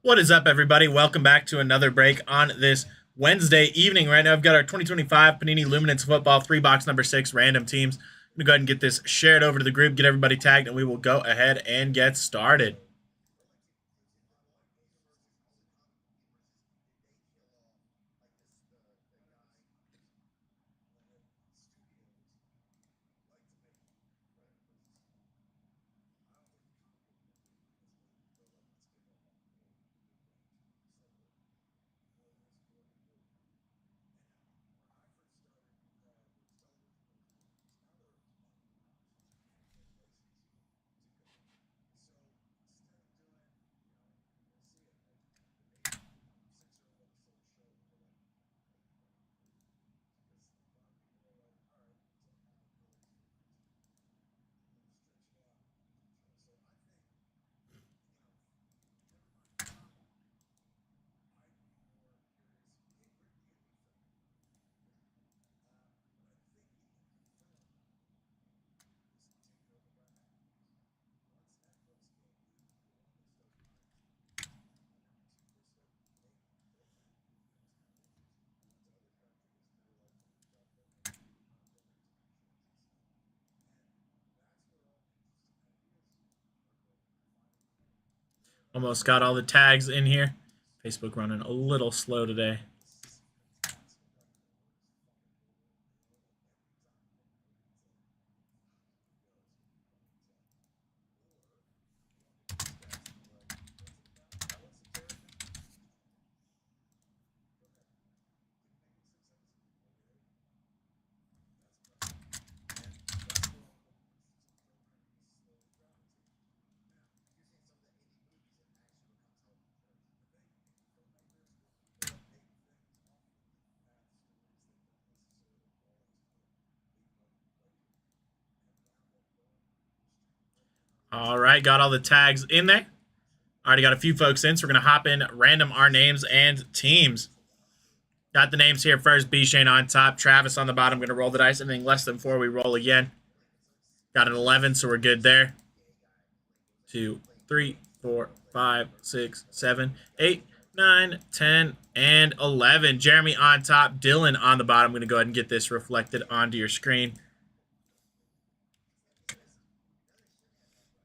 What is up, everybody? Welcome back to another break on this Wednesday evening. Right now, I've got our 2025 Panini Luminance Football 3-box number 6 random teams. I'm going to go ahead and get this shared over to the group, get everybody tagged, and we will go ahead and get started. Almost got all the tags in here. Facebook running a little slow today. All right, got all the tags in there. Already got a few folks in, so we're going to hop in, random our names and teams. Got the names here first. B. Shane on top. Travis on the bottom. Going to roll the dice. Anything less than 4, we roll again. Got an 11, so we're good there. 2, 3, 4, 5, 6, 7, 8, 9, 10, and 11. Jeremy on top. Dylan on the bottom. I'm going to go ahead and get this reflected onto your screen.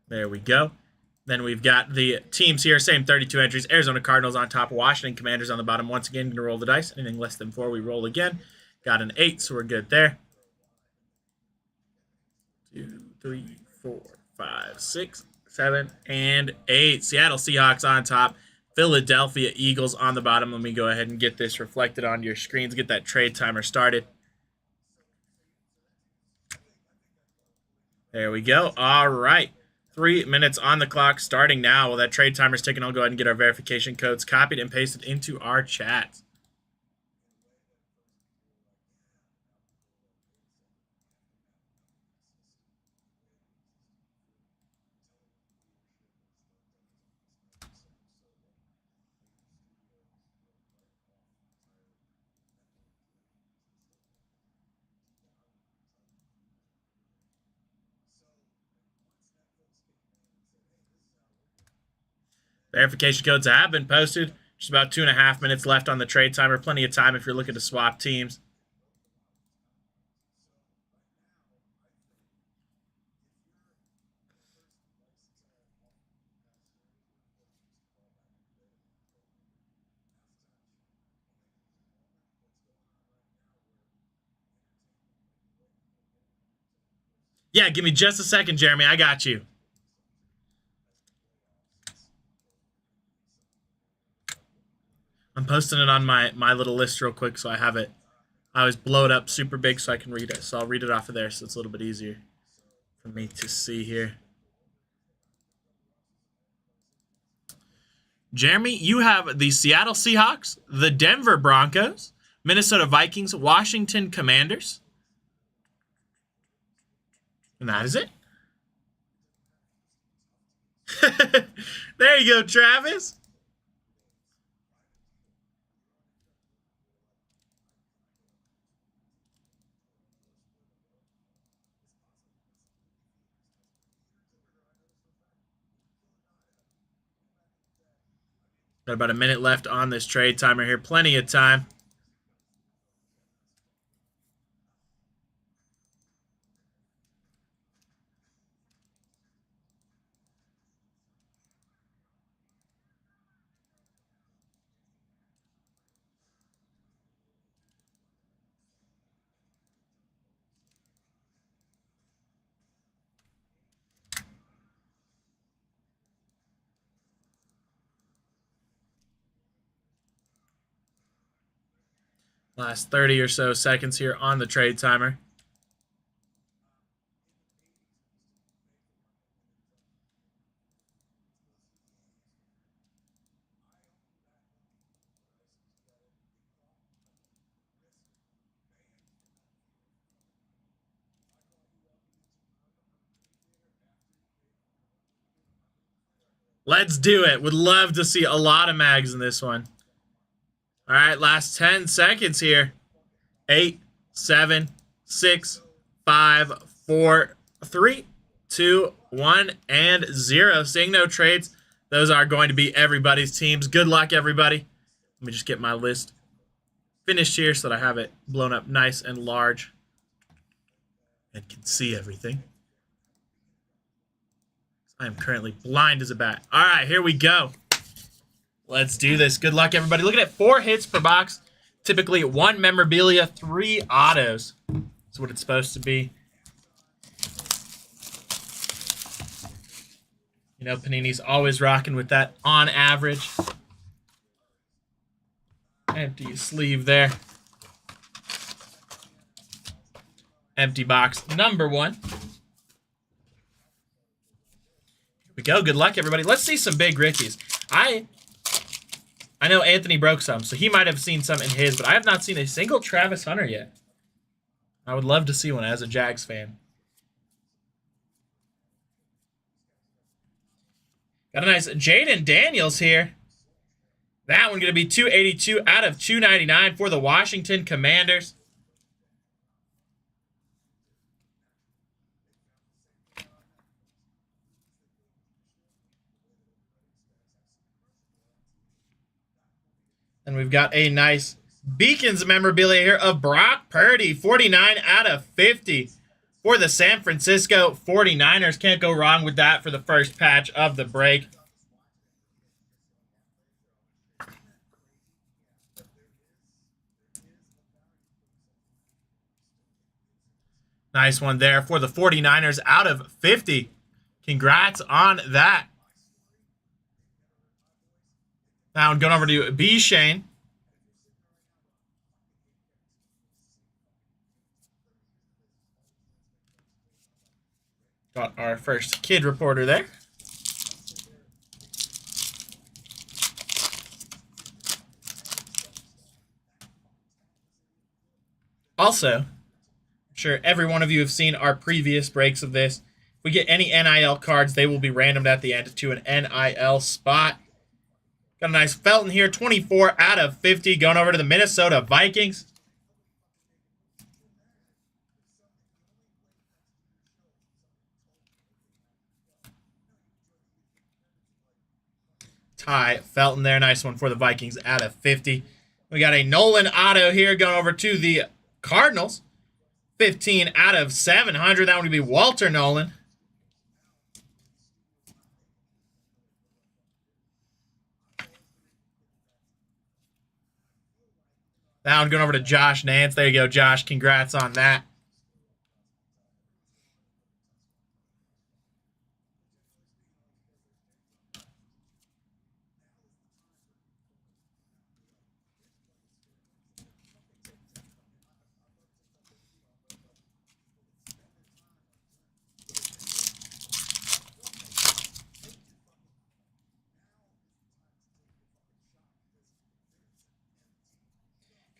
There we go. Then we've got the teams here, same 32 entries. Arizona Cardinals on top, Washington Commanders on the bottom. Once again, going to roll the dice. Anything less than 4, we roll again. Got an 8, so we're good there. 2, 3, 4, 5, 6, 7, and 8. Seattle Seahawks on top, Philadelphia Eagles on the bottom. Let me go ahead and get this reflected onto your screens. Get that trade timer started. There we go. All right. 3 minutes on the clock starting now. While that trade timer's ticking, I'll go ahead and get our verification codes copied and pasted into our chat. Verification codes have been posted. Just about 2.5 minutes left on the trade timer. Plenty of time if you're looking to swap teams. Yeah, give me just a second, Jeremy. I got you. I'm posting it on my little list real quick so I have it. I always blow it up super big so I can read it. So I'll read it off of there so it's a little bit easier for me to see here. Jeremy, you have the Seattle Seahawks, the Denver Broncos, Minnesota Vikings, Washington Commanders. And that is it. There you go, Travis. Got about a minute left on this trade timer here. Plenty of time. Last 30 or so seconds here on the trade timer. Let's do it. Would love to see a lot of mags in this one. All right, last 10 seconds here. 8, 7, 6, 5, 4, 3, 2, 1, and 0. Seeing no trades, those are going to be everybody's teams. Good luck, everybody. Let me just get my list finished here so that I have it blown up nice and large and can see everything. I am currently blind as a bat. All right, here we go. Let's do this. Good luck, everybody. Looking at 4 hits per box. Typically 1 memorabilia, 3 autos. That's what it's supposed to be. You know, Panini's always rocking with that on average. Empty sleeve there. Empty box number 1. Here we go. Good luck, everybody. Let's see some big Rickies. I know Anthony broke some, so he might have seen some in his, but I have not seen a single Travis Hunter yet. I would love to see one as a Jags fan. Got a nice Jaden Daniels here. That one going to be 282 out of 299 for the Washington Commanders. And we've got a nice Beacons memorabilia here of Brock Purdy, 49 out of 50 for the San Francisco 49ers. Can't go wrong with that for the first patch of the break. Nice one there for the 49ers out of 50. Congrats on that. Now I'm going over to B. Shane. Got our first kid reporter there. Also, I'm sure every one of you have seen our previous breaks of this. If we get any NIL cards, they will be randomed at the end to an NIL spot. Got a nice Felton here, 24 out of 50, going over to the Minnesota Vikings. Ty Felton there, nice one for the Vikings out of 50. We got a Nolan auto here going over to the Cardinals. 15 out of 700. That would be Walter Nolan. That one going over to Josh Nance. There you go, Josh. Congrats on that.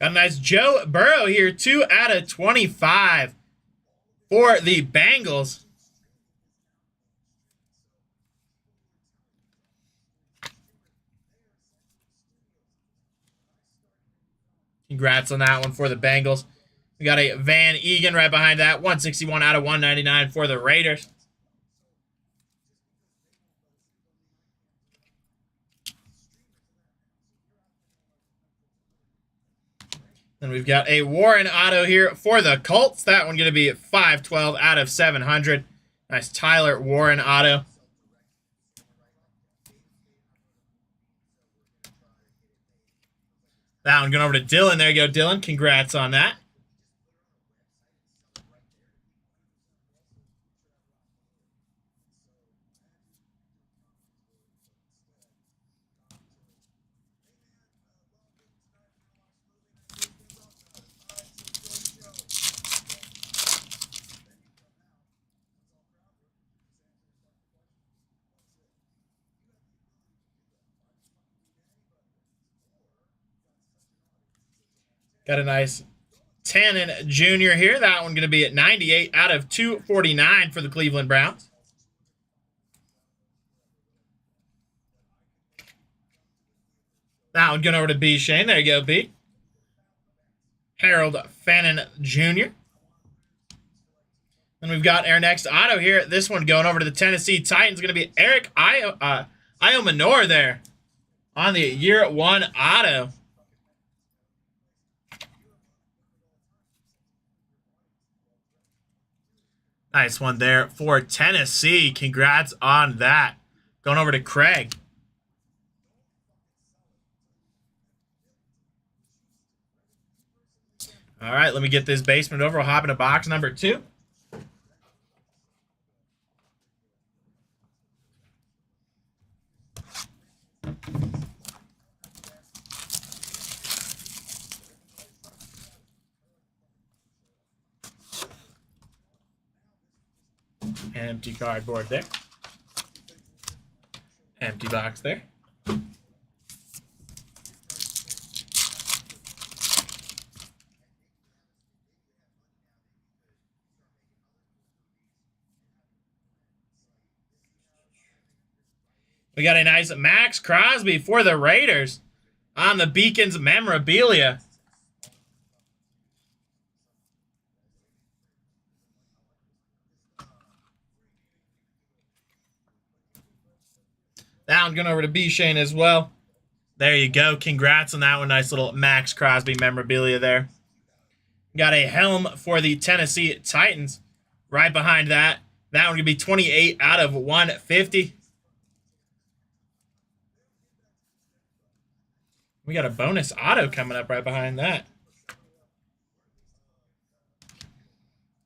Got a nice Joe Burrow here, 2 out of 25 for the Bengals. Congrats on that one for the Bengals. We got a Van Egan right behind that, 161 out of 199 for the Raiders. Then we've got a Warren auto here for the Colts. That one going to be 512 out of 700. Nice Tyler Warren auto. That one going over to Dylan. There you go, Dylan. Congrats on that. Got a nice Tannen Jr. here. That one going to be at 98 out of 249 for the Cleveland Browns. That one going over to B. Shane. There you go, B. Harold Fannin Jr. Then we've got our next auto here. This one going over to the Tennessee Titans. Going to be Eric Iomanor there on the year one auto. Nice one there for Tennessee. Congrats on that. Going over to Craig. All right, let me get this basement over. We'll hop into box number 2. Empty cardboard there. Empty box there. We got a nice Max Crosby for the Raiders on the Beacons memorabilia. That one going over to B. Shane as well. There you go. Congrats on that one. Nice little Max Crosby memorabilia there. Got a helm for the Tennessee Titans. Right behind that. That one going to be 28 out of 150. We got a bonus auto coming up right behind that.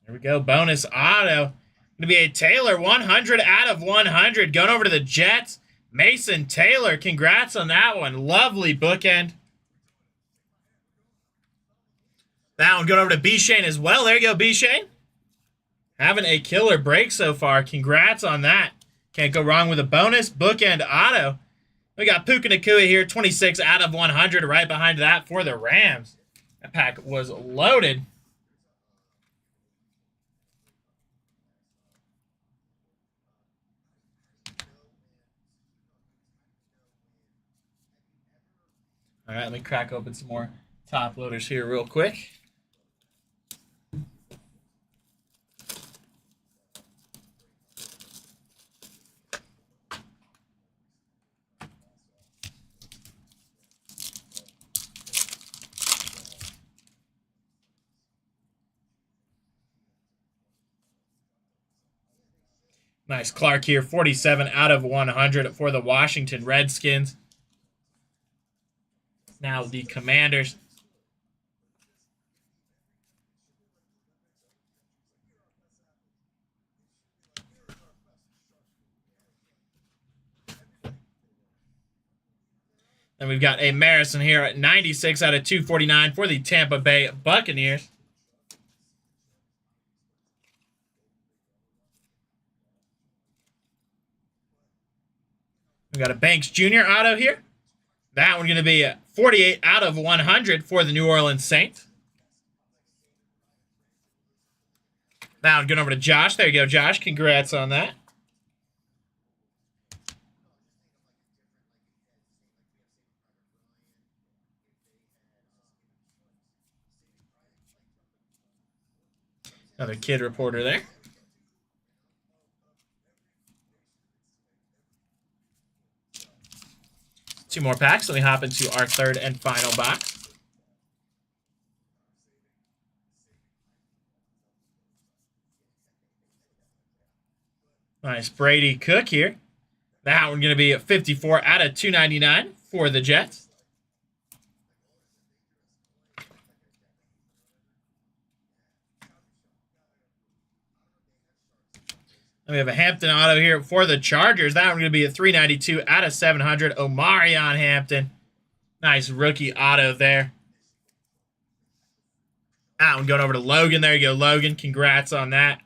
There we go. Bonus auto. Going to be a Taylor 100 out of 100. Going over to the Jets. Mason Taylor, congrats on that one. Lovely bookend. That one going over to B. Shane as well. There you go, B. Shane. Having a killer break so far. Congrats on that. Can't go wrong with a bonus bookend auto. We got Puka Nacua here, 26 out of 100. Right behind that for the Rams. That pack was loaded. All right, let me crack open some more top loaders here real quick. Nice Clark here, 47 out of 100 for the Washington Redskins. Now the Commanders. And we've got a Marison here at 96 out of 249 for the Tampa Bay Buccaneers. We've got a Banks Jr. auto here. That one going to be 48 out of 100 for the New Orleans Saints. That one going over to Josh. There you go, Josh. Congrats on that. Another kid reporter there. Two more packs. Let me hop into our third and final box. Nice Brady Cook here. That one going to be a 54 out of 299 for the Jets. And we have a Hampton auto here for the Chargers. That one going to be a 392 out of 700. Omarion Hampton. Nice rookie auto there. That one going over to Logan. There you go, Logan. Congrats on that.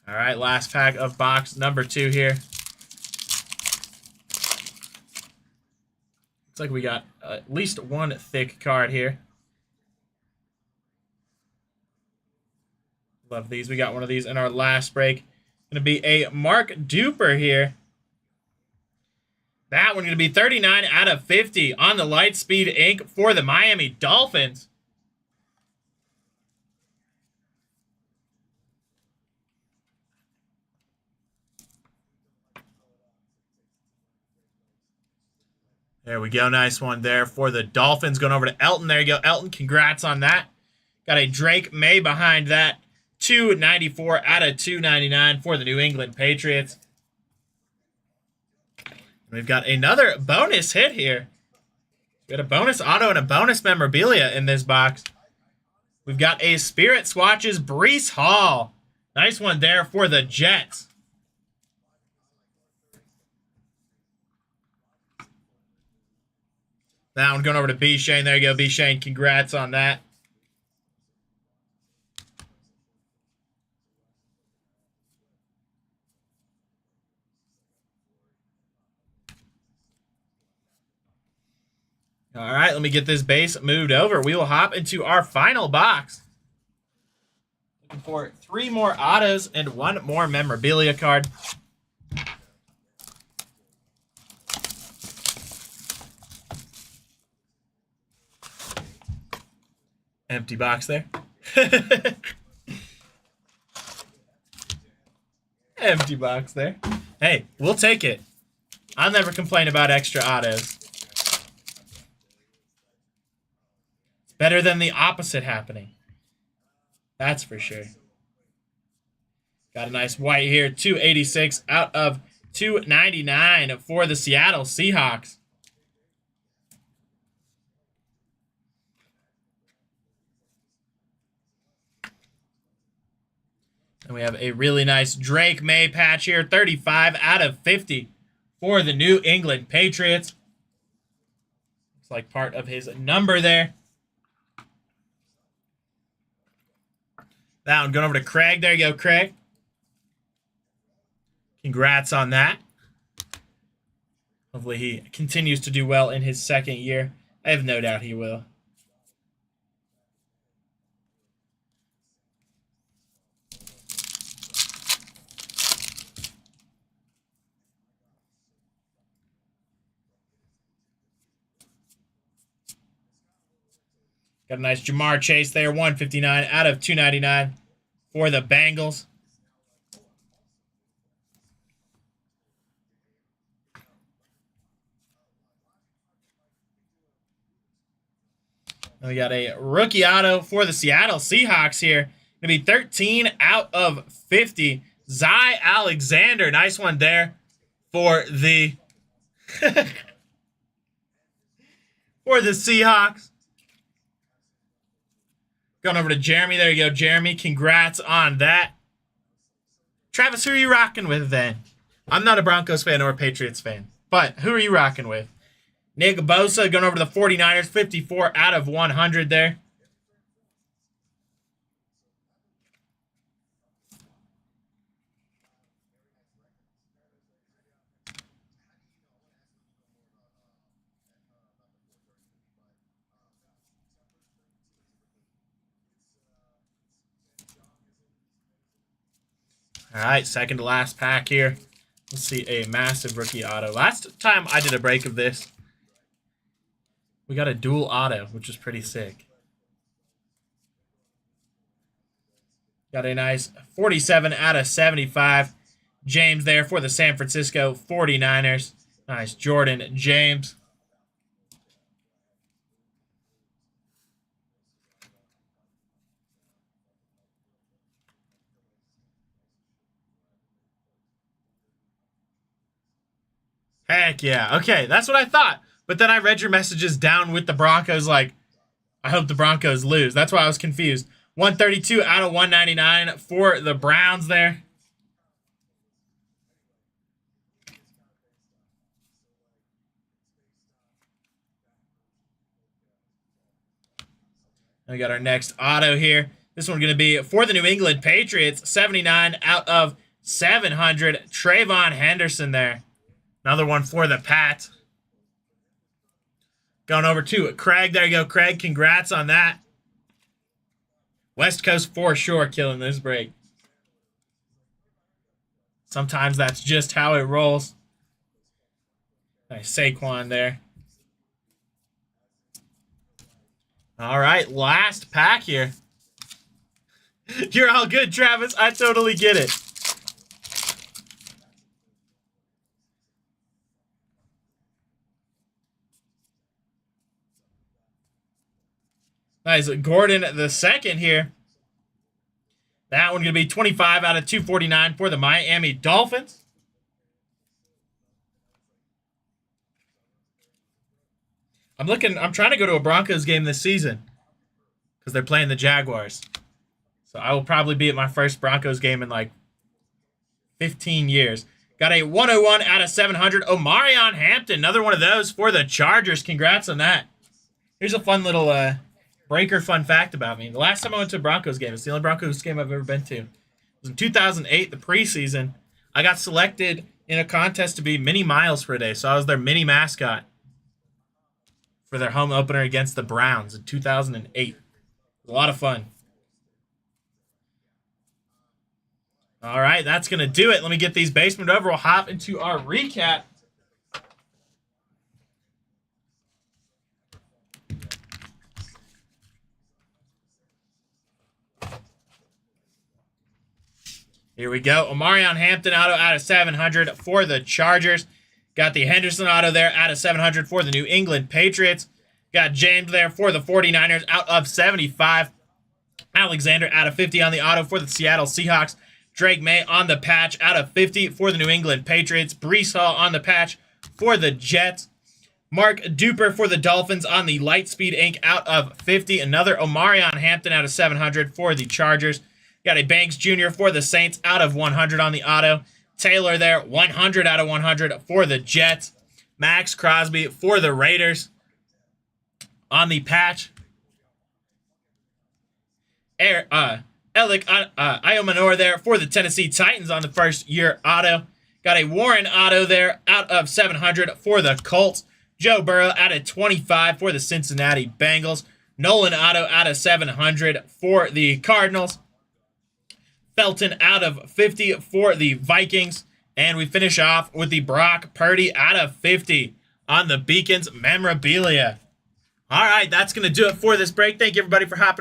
All right, last pack of box number 2 here. Looks like we got at least one thick card here. Love these. We got one of these in our last break. Going to be a Mark Duper here. That one going to be 39 out of 50 on the Lightspeed ink for the Miami Dolphins. There we go. Nice one there for the Dolphins. Going over to Elton. There you go, Elton. Congrats on that. Got a Drake May behind that. 294 out of 299 for the New England Patriots. We've got another bonus hit here. We got a bonus auto and a bonus memorabilia in this box. We've got a Spirit Swatches Breece Hall. Nice one there for the Jets. That one going over to B. Shane. There you go, B. Shane. Congrats on that. All right, let me get this base moved over. We will hop into our final box. Looking for 3 more autos and 1 more memorabilia card. Empty box there. Empty box there. Hey, we'll take it. I'll never complain about extra autos. It's better than the opposite happening. That's for sure. Got a nice white here. 286 out of 299 for the Seattle Seahawks. And we have a really nice Drake May patch here. 35 out of 50 for the New England Patriots. Looks like part of his number there. That one going over to Craig. There you go, Craig. Congrats on that. Hopefully he continues to do well in his second year. I have no doubt he will. Got a nice Jamar Chase there, 159 out of 299 for the Bengals. And we got a rookie auto for the Seattle Seahawks here. Going to be 13 out of 50. Zy Alexander, nice one there for the for the Seahawks. Going over to Jeremy. There you go, Jeremy. Congrats on that. Travis, who are you rocking with then? I'm not a Broncos fan or a Patriots fan, but who are you rocking with? Nick Bosa going over to the 49ers. 54 out of 100 there. All right, second to last pack here. Let's see a massive rookie auto. Last time I did a break of this, we got a dual auto, which is pretty sick. Got a nice 47 out of 75. James there for the San Francisco 49ers. Nice Jordan James. Heck yeah. Okay, that's what I thought. But then I read your messages down with the Broncos like, I hope the Broncos lose. That's why I was confused. 132 out of 199 for the Browns there. We got our next auto here. This one going to be for the New England Patriots. 79 out of 700. Trayvon Henderson there. Another one for the Pats. Going over to Craig. There you go, Craig. Congrats on that. West Coast for sure killing this break. Sometimes that's just how it rolls. Nice Saquon there. All right, last pack here. You're all good, Travis. I totally get it. Nice. Gordon the second here. That one going to be 25 out of 249 for the Miami Dolphins. I'm trying to go to a Broncos game this season because they're playing the Jaguars. So I will probably be at my first Broncos game in like 15 years. Got a 101 out of 700. Omarion Hampton, another one of those for the Chargers. Congrats on that. Here's a fun little breaker fun fact about me. The last time I went to a Broncos game, it's the only Broncos game I've ever been to. It was in 2008, the preseason. I got selected in a contest to be Mini Miles for a day, so I was their mini mascot for their home opener against the Browns in 2008. A lot of fun. All right, that's going to do it. Let me get these basement over. We'll hop into our recap. Here we go. Omarion Hampton auto out of 700 for the Chargers. Got the Henderson auto there out of 700 for the New England Patriots. Got James there for the 49ers out of 75. Alexander out of 50 on the auto for the Seattle Seahawks. Drake May on the patch out of 50 for the New England Patriots. Breece Hall on the patch for the Jets. Mark Duper for the Dolphins on the Lightspeed ink out of 50. Another Omarion Hampton out of 700 for the Chargers. Got a Banks Jr. for the Saints out of 100 on the auto. Taylor there, 100 out of 100 for the Jets. Max Crosby for the Raiders on the patch. Alec Iomanor there for the Tennessee Titans on the first year auto. Got a Warren auto there out of 700 for the Colts. Joe Burrow out of 25 for the Cincinnati Bengals. Nolan auto out of 700 for the Cardinals. Felton out of 50 for the Vikings. And we finish off with the Brock Purdy out of 50 on the Beacons memorabilia. All right, that's going to do it for this break. Thank you, everybody, for hopping on.